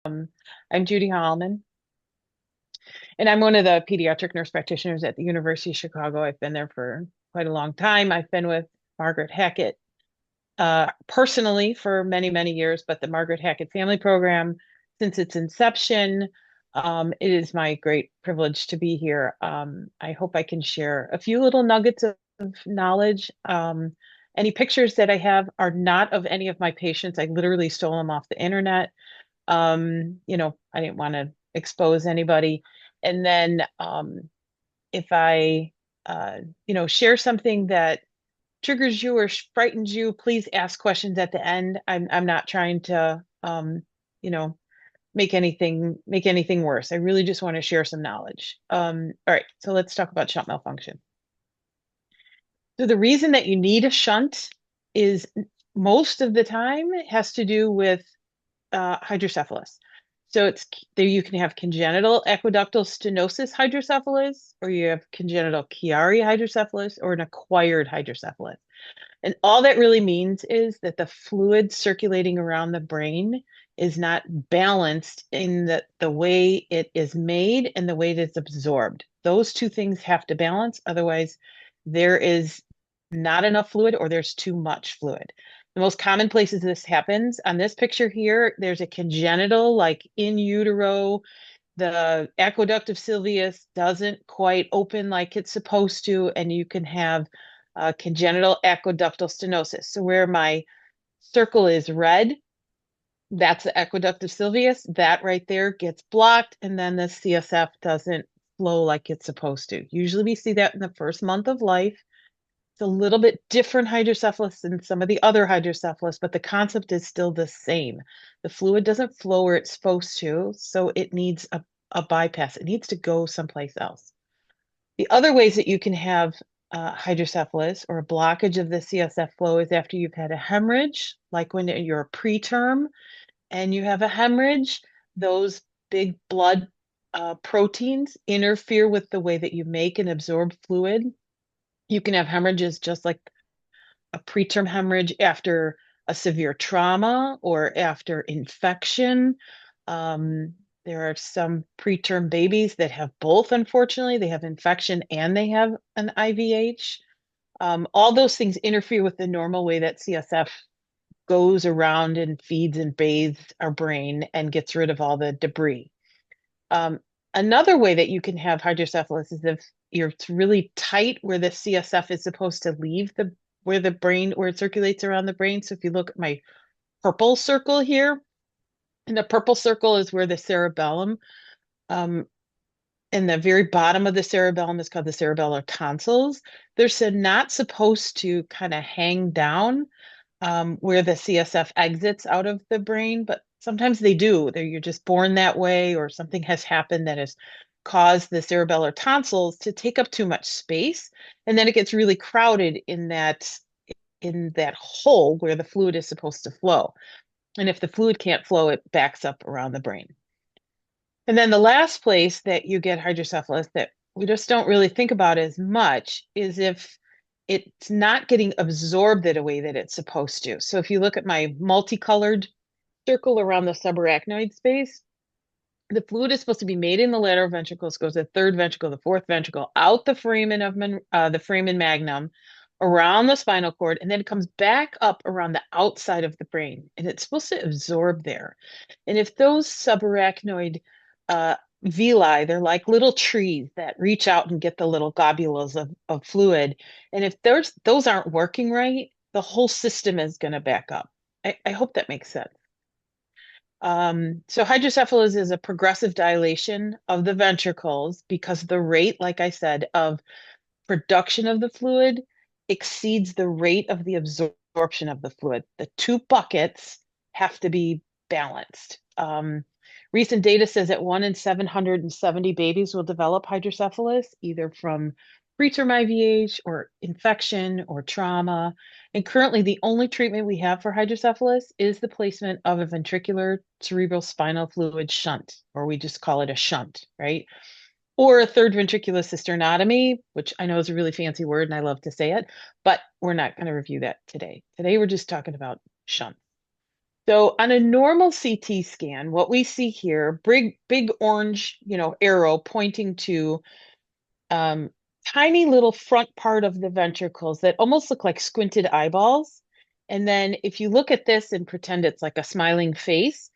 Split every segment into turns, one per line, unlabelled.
I'm Judy Hallman, and I'm one of the pediatric nurse practitioners at the University of Chicago. I've been there for quite a long time. I've been with Margaret Hackett personally for many, many years, but the Margaret Hackett Family Program since its inception. It is my great privilege to be here. I hope I can share a few little nuggets of knowledge. Any pictures that I have are not of any of my patients. I literally stole them off the internet. I didn't want to expose anybody. And then if I, share something that triggers you or frightens you, please ask questions at the end. I'm not trying to, you know, make anything worse. I really just want to share some knowledge. All right, so let's talk about shunt malfunction. So the reason that you need a shunt is most of the time it has to do with hydrocephalus. So it's there you can have congenital aqueductal stenosis hydrocephalus, or you have congenital Chiari hydrocephalus, or an acquired hydrocephalus. And all that really means is that the fluid circulating around the brain is not balanced in the way it is made and the way it is absorbed. Those two things have to balance. Otherwise, there is not enough fluid or there's too much fluid. The most common places this happens on this picture here, there's a congenital, like in utero, the aqueduct of Sylvius doesn't quite open like it's supposed to, and you can have congenital aqueductal stenosis. So where my circle is red, that's the aqueduct of Sylvius. That right there gets blocked, and then the CSF doesn't flow like it's supposed to. Usually we see that in the first month of life. It's a little bit different hydrocephalus than some of the other hydrocephalus, but the concept is still the same. The fluid doesn't flow where it's supposed to, so it needs a bypass. It needs to go someplace else. The other ways that you can have hydrocephalus or a blockage of the CSF flow is after you've had a hemorrhage, like when you're preterm and you have a hemorrhage, those big blood proteins interfere with the way that you make and absorb fluid. You can have hemorrhages just like a preterm hemorrhage after a severe trauma or after infection. There are some preterm babies that have both, unfortunately. They have infection and they have an IVH. All those things interfere with the normal way that CSF goes around and feeds and bathes our brain and gets rid of all the debris. Um, Another way that you can have hydrocephalus is if it's really tight where the CSF is supposed to leave where it circulates around the brain. So if you look at my purple circle here, and the purple circle is where the cerebellum, um, and the very bottom of the cerebellum is called the cerebellar tonsils. They're not supposed to kind of hang down where the CSF exits out of the brain, but sometimes they do. You're just born that way, or something has happened that has caused the cerebellar tonsils to take up too much space, and then it gets really crowded in that hole where the fluid is supposed to flow. And if the fluid can't flow, it backs up around the brain. And then the last place that you get hydrocephalus that we just don't really think about as much is if it's not getting absorbed in a way that it's supposed to. So if you look at my multicolored circle around the subarachnoid space, the fluid is supposed to be made in the lateral ventricles, goes to the third ventricle, the fourth ventricle, out the foramen magnum, around the spinal cord, and then it comes back up around the outside of the brain, and it's supposed to absorb there. And if those subarachnoid villi, they're like little trees that reach out and get the little globules of fluid, and if those aren't working right, the whole system is going to back up. I hope that makes sense. So hydrocephalus is a progressive dilation of the ventricles because the rate, like I said, of production of the fluid exceeds the rate of the absorption of the fluid. The two buckets have to be balanced. Recent data says that 1 in 770 babies will develop hydrocephalus, either from preterm IVH or infection or trauma. And currently, the only treatment we have for hydrocephalus is the placement of a ventricular cerebral spinal fluid shunt, or we just call it a shunt, right? Or a third ventricular cisternotomy, which I know is a really fancy word and I love to say it, but we're not going to review that today. Today, we're just talking about shunts. So on a normal CT scan, what we see here, big orange, arrow pointing to um, tiny little front part of the ventricles that almost look like squinted eyeballs. And then if you look at this and pretend it's like a smiling face,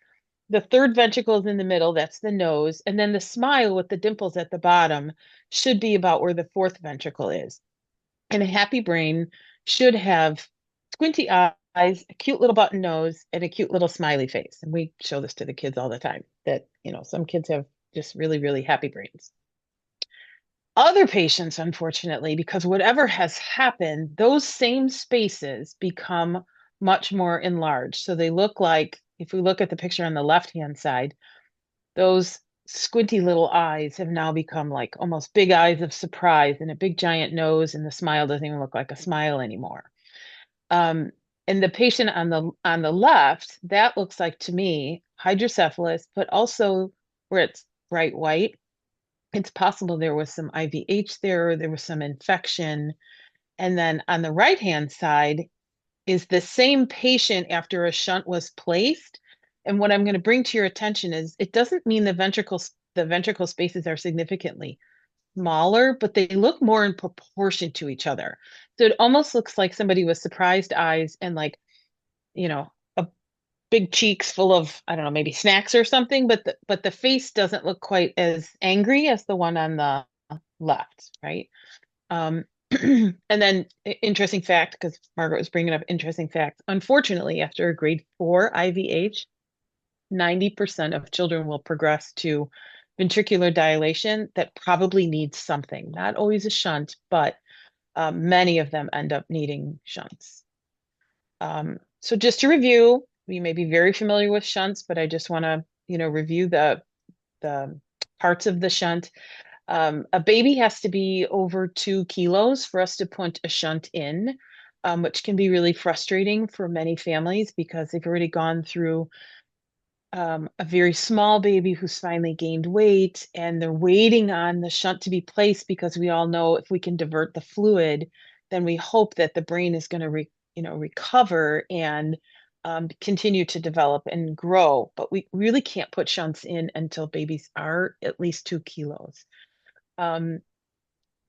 the third ventricle is in the middle, that's the nose. And then the smile with the dimples at the bottom should be about where the fourth ventricle is. And a happy brain should have squinty eyes, a cute little button nose, and a cute little smiley face. And we show this to the kids all the time that, some kids have just really, really happy brains. Other patients, unfortunately, because whatever has happened, those same spaces become much more enlarged. So they look like, if we look at the picture on the left-hand side, those squinty little eyes have now become like almost big eyes of surprise and a big giant nose, and the smile doesn't even look like a smile anymore. Um, and the patient on the left, that looks like to me hydrocephalus, but also where it's bright white, it's possible there was some IVH there, or there was some infection. And then on the right-hand side is the same patient after a shunt was placed. And what I'm going to bring to your attention is it doesn't mean the ventricle spaces are significantly smaller, but they look more in proportion to each other. So it almost looks like somebody with surprised eyes and like, a big cheeks full of, I don't know, maybe snacks or something, but the face doesn't look quite as angry as the one on the left, right? Um, and then interesting fact, because Margaret was bringing up interesting facts. Unfortunately, after a grade 4 IVH, 90% of children will progress to ventricular dilation that probably needs something. Not always a shunt, but many of them end up needing shunts. So just to review, you may be very familiar with shunts, but I just want to, review the parts of the shunt. A baby has to be over 2 kilos for us to put a shunt in, which can be really frustrating for many families because they've already gone through a very small baby who's finally gained weight, and they're waiting on the shunt to be placed because we all know if we can divert the fluid, then we hope that the brain is going to recover and continue to develop and grow. But we really can't put shunts in until babies are at least 2 kilos. Um,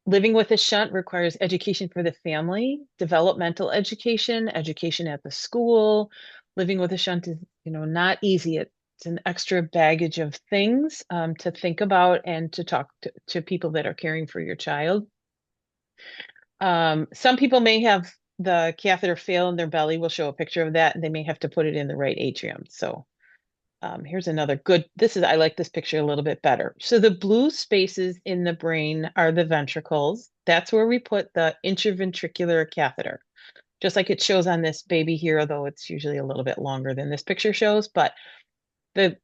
Living with a shunt requires education for the family, developmental education, education at the school. Living with a shunt is, not easy. It's an extra baggage of things to think about and to talk to people that are caring for your child. Some people may have the catheter fail in their belly. We'll show a picture of that, and they may have to put it in the right atrium. So here's another good, I like this picture a little bit better. So the blue spaces in the brain are the ventricles. That's where we put the intraventricular catheter, just like it shows on this baby here, although it's usually a little bit longer than this picture shows. But the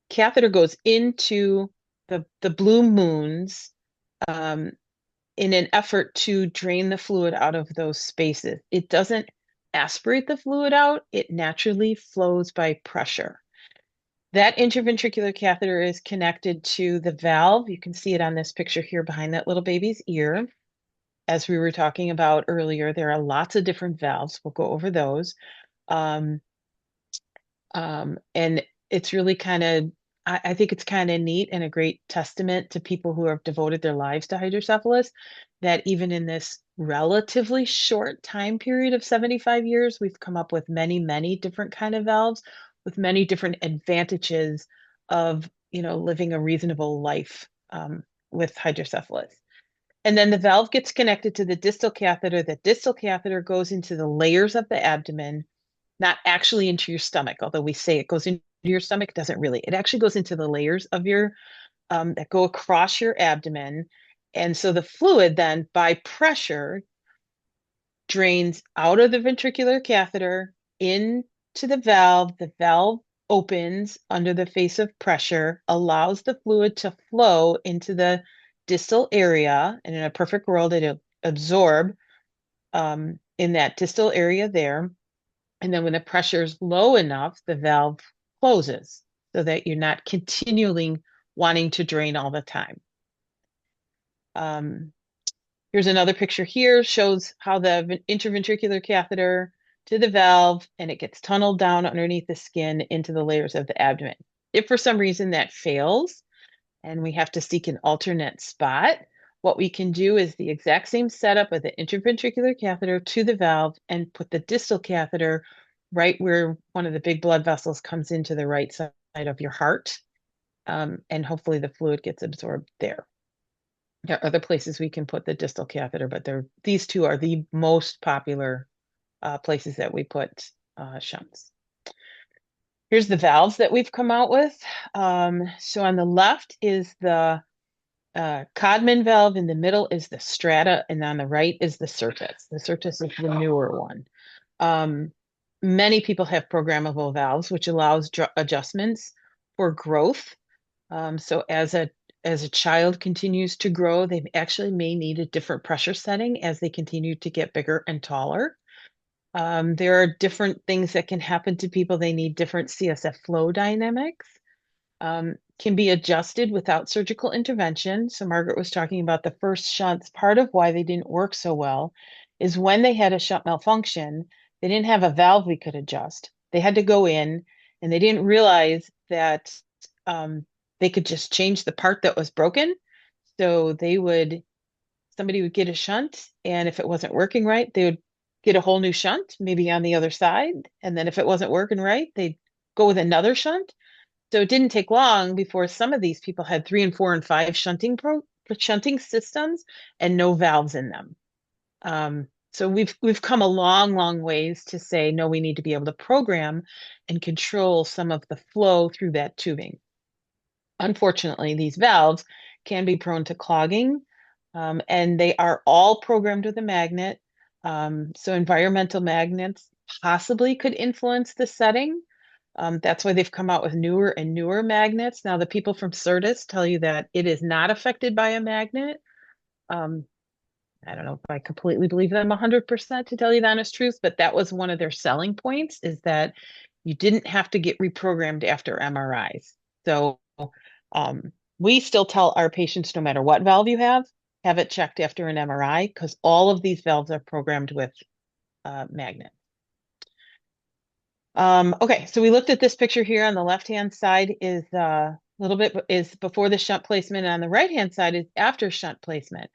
catheter goes into the blue moons um, in an effort to drain the fluid out of those spaces. It doesn't aspirate the fluid out, it naturally flows by pressure. That intraventricular catheter is connected to the valve. You can see it on this picture here behind that little baby's ear. As we were talking about earlier, there are lots of different valves. We'll go over those. Um, and it's really I think it's kind of neat and a great testament to people who have devoted their lives to hydrocephalus that even in this relatively short time period of 75 years, we've come up with many, many different kind of valves with many different advantages of, living a reasonable life with hydrocephalus. And then the valve gets connected to the distal catheter. The distal catheter goes into the layers of the abdomen, not actually into your stomach, although we say it goes into your stomach, it doesn't really. It actually goes into the layers of your that go across your abdomen. And so the fluid then by pressure drains out of the ventricular catheter into the valve. The valve opens under the face of pressure, allows the fluid to flow into the distal area. And in a perfect world, it'll absorb in that distal area there. And then when the pressure is low enough, the valve closes so that you're not continually wanting to drain all the time. Here's another picture here, shows how the intraventricular catheter to the valve, and it gets tunneled down underneath the skin into the layers of the abdomen. If for some reason that fails and we have to seek an alternate spot, what we can do is the exact same setup of the intraventricular catheter to the valve and put the distal catheter right where one of the big blood vessels comes into the right side of your heart. And hopefully the fluid gets absorbed there. There are other places we can put the distal catheter, but these two are the most popular places that we put shunts. Here's the valves that we've come out with. So on the left is the Codman valve, in the middle is the Strata, and on the right is the Certus. The Certus is the newer one. Many people have programmable valves, which allows adjustments for growth. So as a child continues to grow, they actually may need a different pressure setting as they continue to get bigger and taller. There are different things that can happen to people. They need different CSF flow dynamics, can be adjusted without surgical intervention. So Margaret was talking about the first shunts. Part of why they didn't work so well is when they had a shunt malfunction, they didn't have a valve we could adjust. They had to go in, and they didn't realize that they could just change the part that was broken. So somebody would get a shunt, and if it wasn't working right, they would get a whole new shunt, maybe on the other side. And then if it wasn't working right, they'd go with another shunt. So it didn't take long before some of these people had 3 and 4 and 5 shunting systems and no valves in them. So we've come a long ways to say, no, we need to be able to program and control some of the flow through that tubing. Unfortunately, these valves can be prone to clogging, and they are all programmed with a magnet. So environmental magnets possibly could influence the setting. That's why they've come out with newer and newer magnets. Now, the people from Certus tell you that it is not affected by a magnet. I don't know if I completely believe them 100% to tell you the honest truth, but that was one of their selling points, is that you didn't have to get reprogrammed after MRIs. So we still tell our patients, no matter what valve you have it checked after an MRI, because all of these valves are programmed with magnets. Okay, so we looked at this picture here. On the left-hand side is a little bit is before the shunt placement, and on the right-hand side is after shunt placement.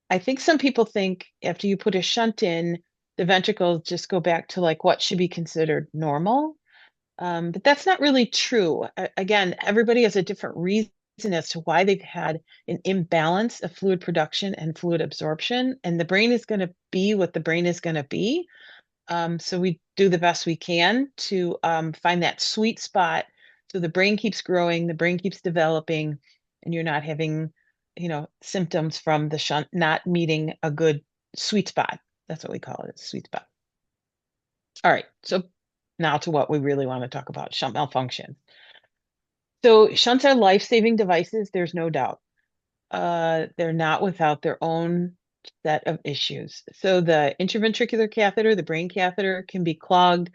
I think some people think after you put a shunt in, the ventricles just go back to like what should be considered normal. But that's not really true. Again, everybody has a different reason as to why they've had an imbalance of fluid production and fluid absorption, and the brain is going to be what the brain is going to be. So we do the best we can to find that sweet spot so the brain keeps growing, the brain keeps developing, and you're not having, symptoms from the shunt not meeting a good sweet spot. That's what we call it, a sweet spot. All right, so now to what we really want to talk about, shunt malfunction. So shunts are life-saving devices, there's no doubt. They're not without their own set of issues. So the intraventricular catheter, the brain catheter, can be clogged.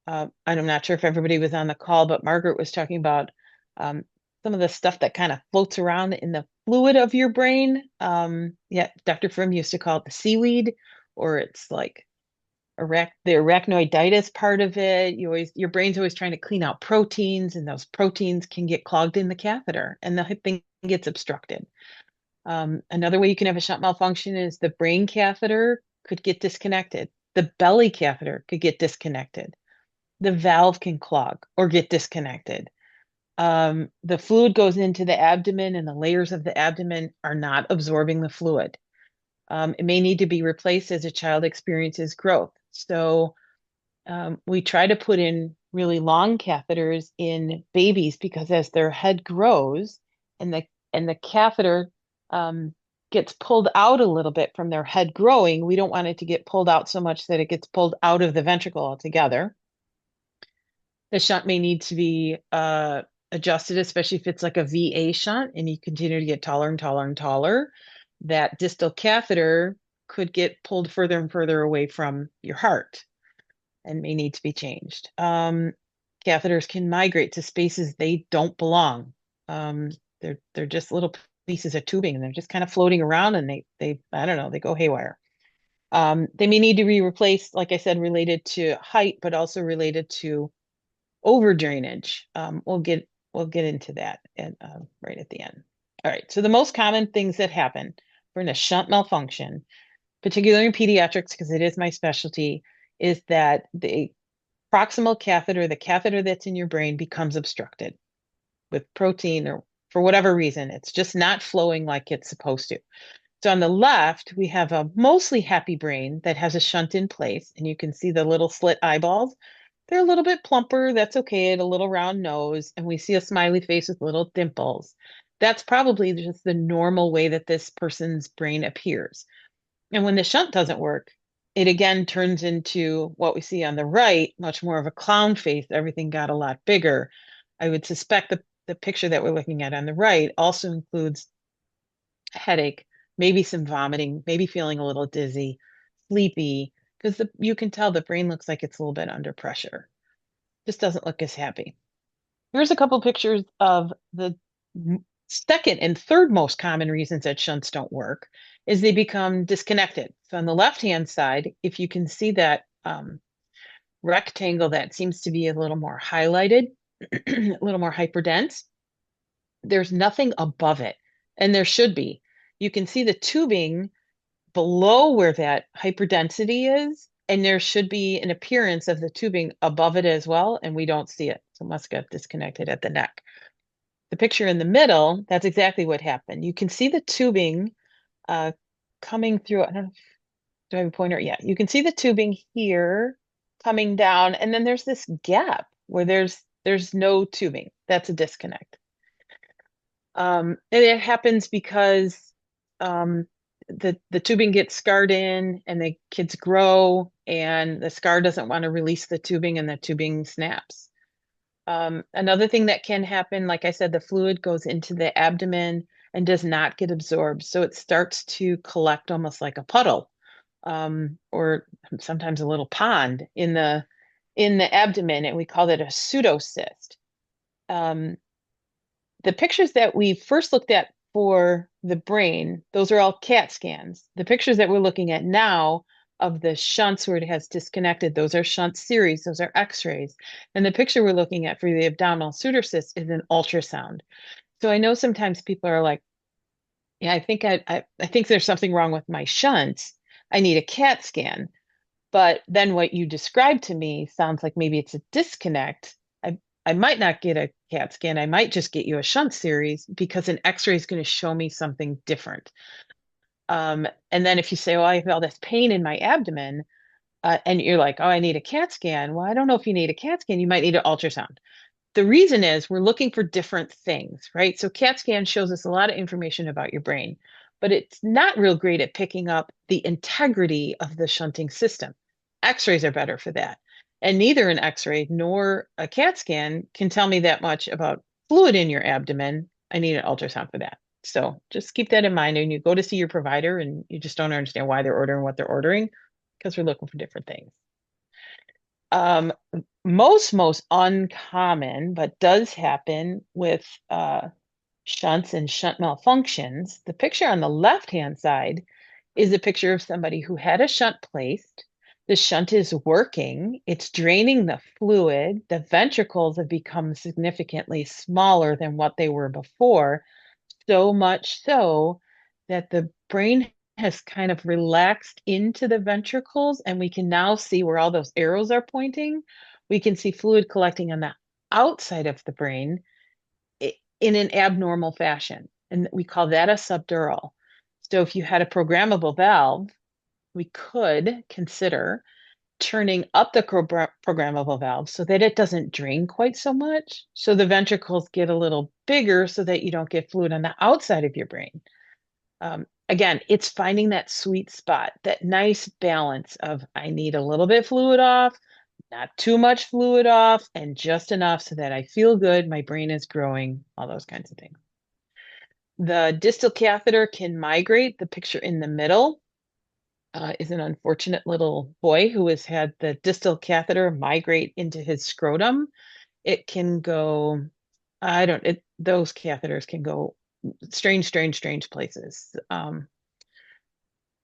I'm not sure if everybody was on the call, but Margaret was talking about some of the stuff that kind of floats around in the fluid of your brain. Yeah, Dr. Frim used to call it the seaweed, or it's like the arachnoiditis part of it. Your brain's always trying to clean out proteins, and those proteins can get clogged in the catheter, and the thing gets obstructed. Another way you can have a shunt malfunction is the brain catheter could get disconnected. The belly catheter could get disconnected. The valve can clog or get disconnected. The fluid goes into the abdomen, and the layers of the abdomen are not absorbing the fluid. It may need to be replaced as a child experiences growth. So we try to put in really long catheters in babies, because as their head grows and the catheter gets pulled out a little bit from their head growing, we don't want it to get pulled out so much that it gets pulled out of the ventricle altogether. The shunt may need to be adjusted, especially if it's like a VA shunt and you continue to get taller and taller and taller. That distal catheter could get pulled further and further away from your heart and may need to be changed. Catheters can migrate to spaces they don't belong. They're just little pieces of tubing, and they're just kind of floating around, and they I don't know, they go haywire. They may need to be replaced, like I said, related to height, but also related to over drainage. We'll get into that right at the end. All right. So the most common things that happen for a shunt malfunction, particularly in pediatrics, because it is my specialty, is that the proximal catheter, the catheter that's in your brain, becomes obstructed with protein or for whatever reason. It's just not flowing like it's supposed to. So on the left, we have a mostly happy brain that has a shunt in place, and you can see the little slit eyeballs. They're a little bit plumper. That's okay. And a little round nose, and we see a smiley face with little dimples. That's probably just the normal way that this person's brain appears. And when the shunt doesn't work, it again turns into what we see on the right, much more of a clown face. Everything got a lot bigger. I would suspect the picture that we're looking at on the right also includes headache, maybe some vomiting, maybe feeling a little dizzy, sleepy, because you can tell the brain looks like it's a little bit under pressure. Just doesn't look as happy. Here's a couple pictures of the second and third most common reasons that shunts don't work is they become disconnected. So on the left-hand side, if you can see that rectangle that seems to be a little more highlighted, a little more hyperdense, there's nothing above it, and there should be. You can see the tubing below where that hyperdensity is, and there should be an appearance of the tubing above it as well, and we don't see it. So it must get disconnected at the neck. The picture in the middle, that's exactly what happened. You can see the tubing coming through. I don't know, do I have a pointer? Yeah, you can see the tubing here coming down, and then there's this gap where there's no tubing. That's a disconnect. And it happens because the tubing gets scarred in and the kids grow and the scar doesn't want to release the tubing and the tubing snaps. Another thing that can happen, like I said, the fluid goes into the abdomen and does not get absorbed. So it starts to collect almost like a puddle, or sometimes a little pond in the abdomen, and we call that a pseudocyst. Um, the pictures that we first looked at for the brain, those are all CAT scans. The pictures that we're looking at now of the shunts where it has disconnected, those are shunt series, those are x-rays. And the picture we're looking at for the abdominal pseudocyst is an ultrasound. So I know sometimes people are like, yeah, I think there's something wrong with my shunts. I need a CAT scan. But then what you described to me sounds like maybe it's a disconnect. I might not get a CAT scan. I might just get you a shunt series because an X-ray is going to show me something different. And then if you say, "Oh, I have all this pain in my abdomen," and you're like, "Oh, I need a CAT scan." Well, I don't know if you need a CAT scan. You might need an ultrasound. The reason is we're looking for different things, right? So CAT scan shows us a lot of information about your brain, but it's not real great at picking up the integrity of the shunting system. X-rays are better for that. And neither an X-ray nor a CAT scan can tell me that much about fluid in your abdomen. I need an ultrasound for that. So just keep that in mind when you go to see your provider and you just don't understand why they're ordering what they're ordering, because we're looking for different things. Um, most uncommon, but does happen with shunts and shunt malfunctions. The picture on the left-hand side is a picture of somebody who had a shunt placed. The shunt is working, it's draining the fluid. The ventricles have become significantly smaller than what they were before, so much so that the brain has kind of relaxed into the ventricles, and we can now see where all those arrows are pointing. We can see fluid collecting on the outside of the brain in an abnormal fashion, and we call that a subdural. So if you had a programmable valve, we could consider turning up the programmable valve so that it doesn't drain quite so much. So the ventricles get a little bigger so that you don't get fluid on the outside of your brain. Again, it's finding that sweet spot, that nice balance of I need a little bit fluid off, not too much fluid off, and just enough so that I feel good, my brain is growing, all those kinds of things. The distal catheter can migrate. The picture in the middle is an unfortunate little boy who has had the distal catheter migrate into his scrotum. It can go, those catheters can go strange places.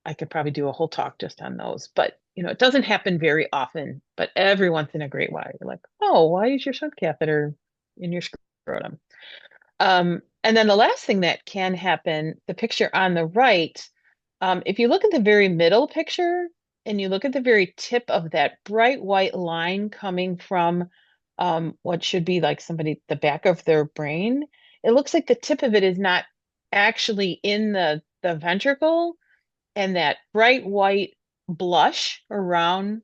I could probably do a whole talk just on those. But it doesn't happen very often, but every once in a great while, you're like, oh, why is your shunt catheter in your scrotum? And then the last thing that can happen, the picture on the right, if you look at the very middle picture and you look at the very tip of that bright white line coming from what should be like the back of their brain, it looks like the tip of it is not actually in the ventricle, and that bright white blush around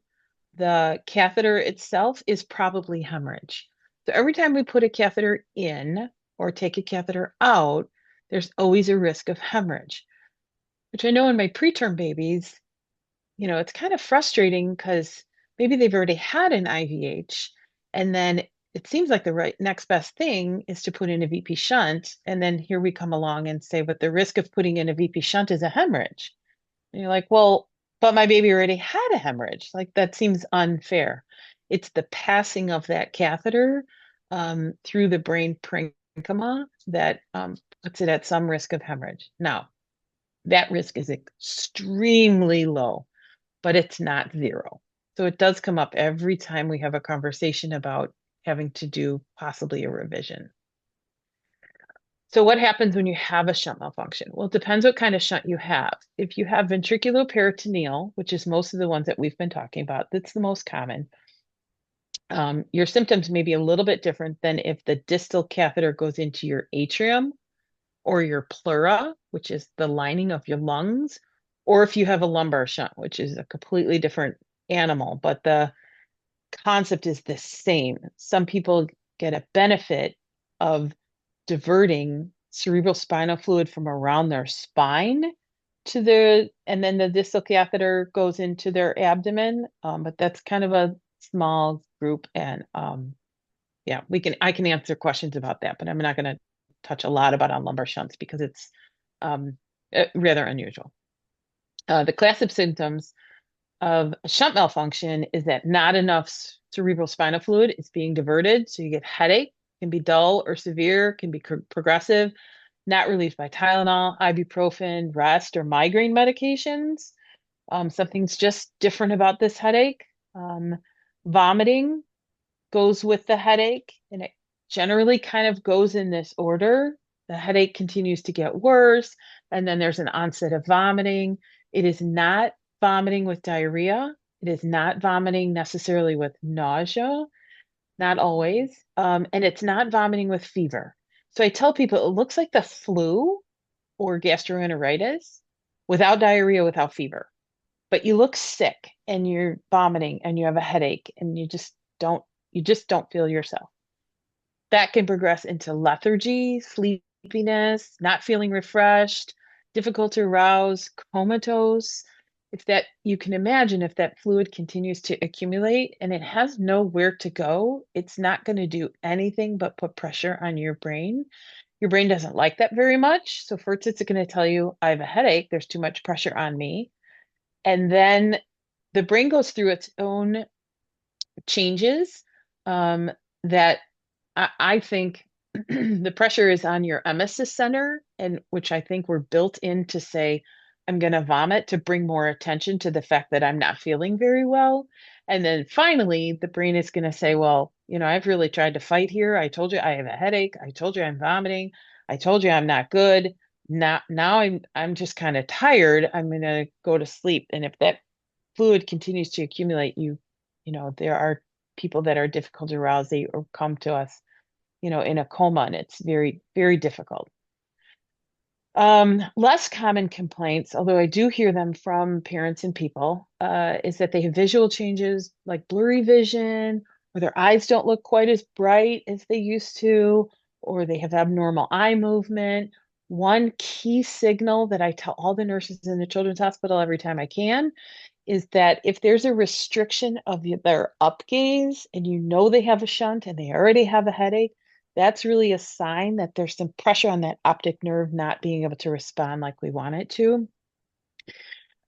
the catheter itself is probably hemorrhage. So every time we put a catheter in or take a catheter out, there's always a risk of hemorrhage, which I know in my preterm babies, it's kind of frustrating because maybe they've already had an IVH, and then it seems like the right next best thing is to put in a VP shunt. And then here we come along and say, but the risk of putting in a VP shunt is a hemorrhage. And you're like, well, but my baby already had a hemorrhage. Like that seems unfair. It's the passing of that catheter through the brain parenchyma that puts it at some risk of hemorrhage. Now, that risk is extremely low, but it's not zero. So it does come up every time we have a conversation about having to do possibly a revision. So what happens when you have a shunt malfunction? Well, it depends what kind of shunt you have. If you have ventriculoperitoneal, which is most of the ones that we've been talking about, that's the most common. Your symptoms may be a little bit different than if the distal catheter goes into your atrium or your pleura, which is the lining of your lungs, or if you have a lumbar shunt, which is a completely different animal, but the concept is the same. Some people get a benefit of diverting cerebral spinal fluid from around their spine and then the distal catheter goes into their abdomen. But that's kind of a small group. And yeah, I can answer questions about that, but I'm not going to touch a lot about on lumbar shunts because it's rather unusual. The class of symptoms of a shunt malfunction is that not enough cerebral spinal fluid is being diverted. So you get headache, can be dull or severe, can be progressive, not relieved by Tylenol, ibuprofen, rest, or migraine medications. Something's just different about this headache. Vomiting goes with the headache, and it generally kind of goes in this order. The headache continues to get worse, and then there's an onset of vomiting. It is not vomiting with diarrhea. It is not vomiting necessarily with nausea, not always. And it's not vomiting with fever. So I tell people it looks like the flu or gastroenteritis without diarrhea, without fever. But you look sick and you're vomiting and you have a headache and you just don't feel yourself. That can progress into lethargy, sleepiness, not feeling refreshed, difficult to arouse, comatose. If that you can imagine if that fluid continues to accumulate and it has nowhere to go, it's not going to do anything but put pressure on your brain. Your brain doesn't like that very much. So first it's going to tell you, I have a headache, there's too much pressure on me. And then the brain goes through its own changes that I think the pressure is on your emesis center, and which I think we're built in to say, I'm going to vomit to bring more attention to the fact that I'm not feeling very well. And then finally, the brain is going to say, well, I've really tried to fight here. I told you I have a headache. I told you I'm vomiting. I told you I'm not good. Now I'm just kind of tired. I'm going to go to sleep. And if that fluid continues to accumulate, there are people that are difficult to arouse. They come to us in a coma, and it's very, very difficult. Less common complaints, although I do hear them from parents and people, is that they have visual changes like blurry vision, or their eyes don't look quite as bright as they used to, or they have abnormal eye movement. One key signal that I tell all the nurses in the children's hospital every time I can is that if there's a restriction of their up gaze and they have a shunt and they already have a headache, that's really a sign that there's some pressure on that optic nerve not being able to respond like we want it to.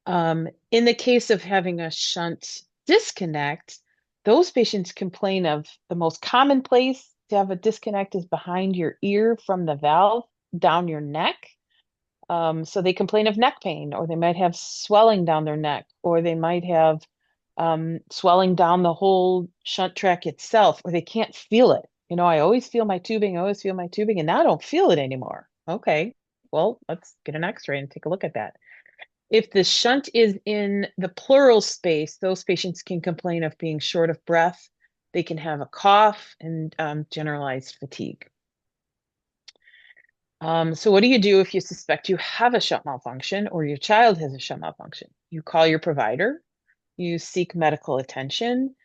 In the case of having a shunt disconnect, those patients complain of the most common place to have a disconnect is behind your ear from the valve down your neck. So they complain of neck pain, or they might have swelling down their neck, or they might have swelling down the whole shunt track itself, or they can't feel it. I always feel my tubing, I always feel my tubing, and now I don't feel it anymore. Okay, well, let's get an x-ray and take a look at that. If the shunt is in the pleural space, those patients can complain of being short of breath. They can have a cough and generalized fatigue. So what do you do if you suspect you have a shunt malfunction or your child has a shunt malfunction? You call your provider, you seek medical attention,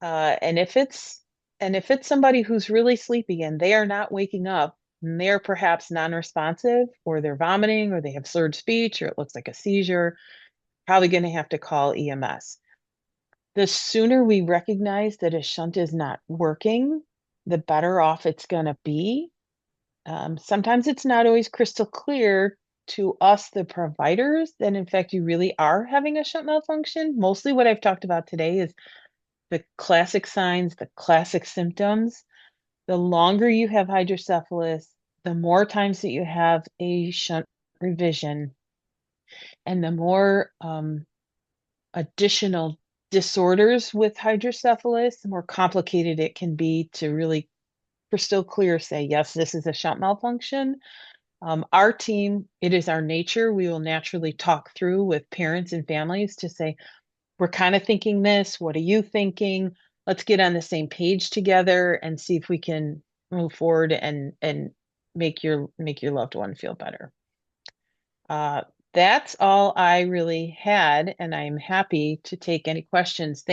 and if it's somebody who's really sleepy and they are not waking up, and they're perhaps non-responsive, or they're vomiting, or they have slurred speech, or it looks like a seizure, probably going to have to call EMS. The sooner we recognize that a shunt is not working, the better off it's going to be. Sometimes it's not always crystal clear to us, the providers, that in fact you really are having a shunt malfunction. Mostly what I've talked about today is the classic signs, the classic symptoms. The longer you have hydrocephalus, the more times that you have a shunt revision, and the more additional disorders with hydrocephalus, the more complicated it can be to really crystal clear say, yes, this is a shunt malfunction. Our team, it is our nature. We will naturally talk through with parents and families to say, we're kind of thinking this. What are you thinking? Let's get on the same page together and see if we can move forward and make your loved one feel better. That's all I really had, and I'm happy to take any questions. Thank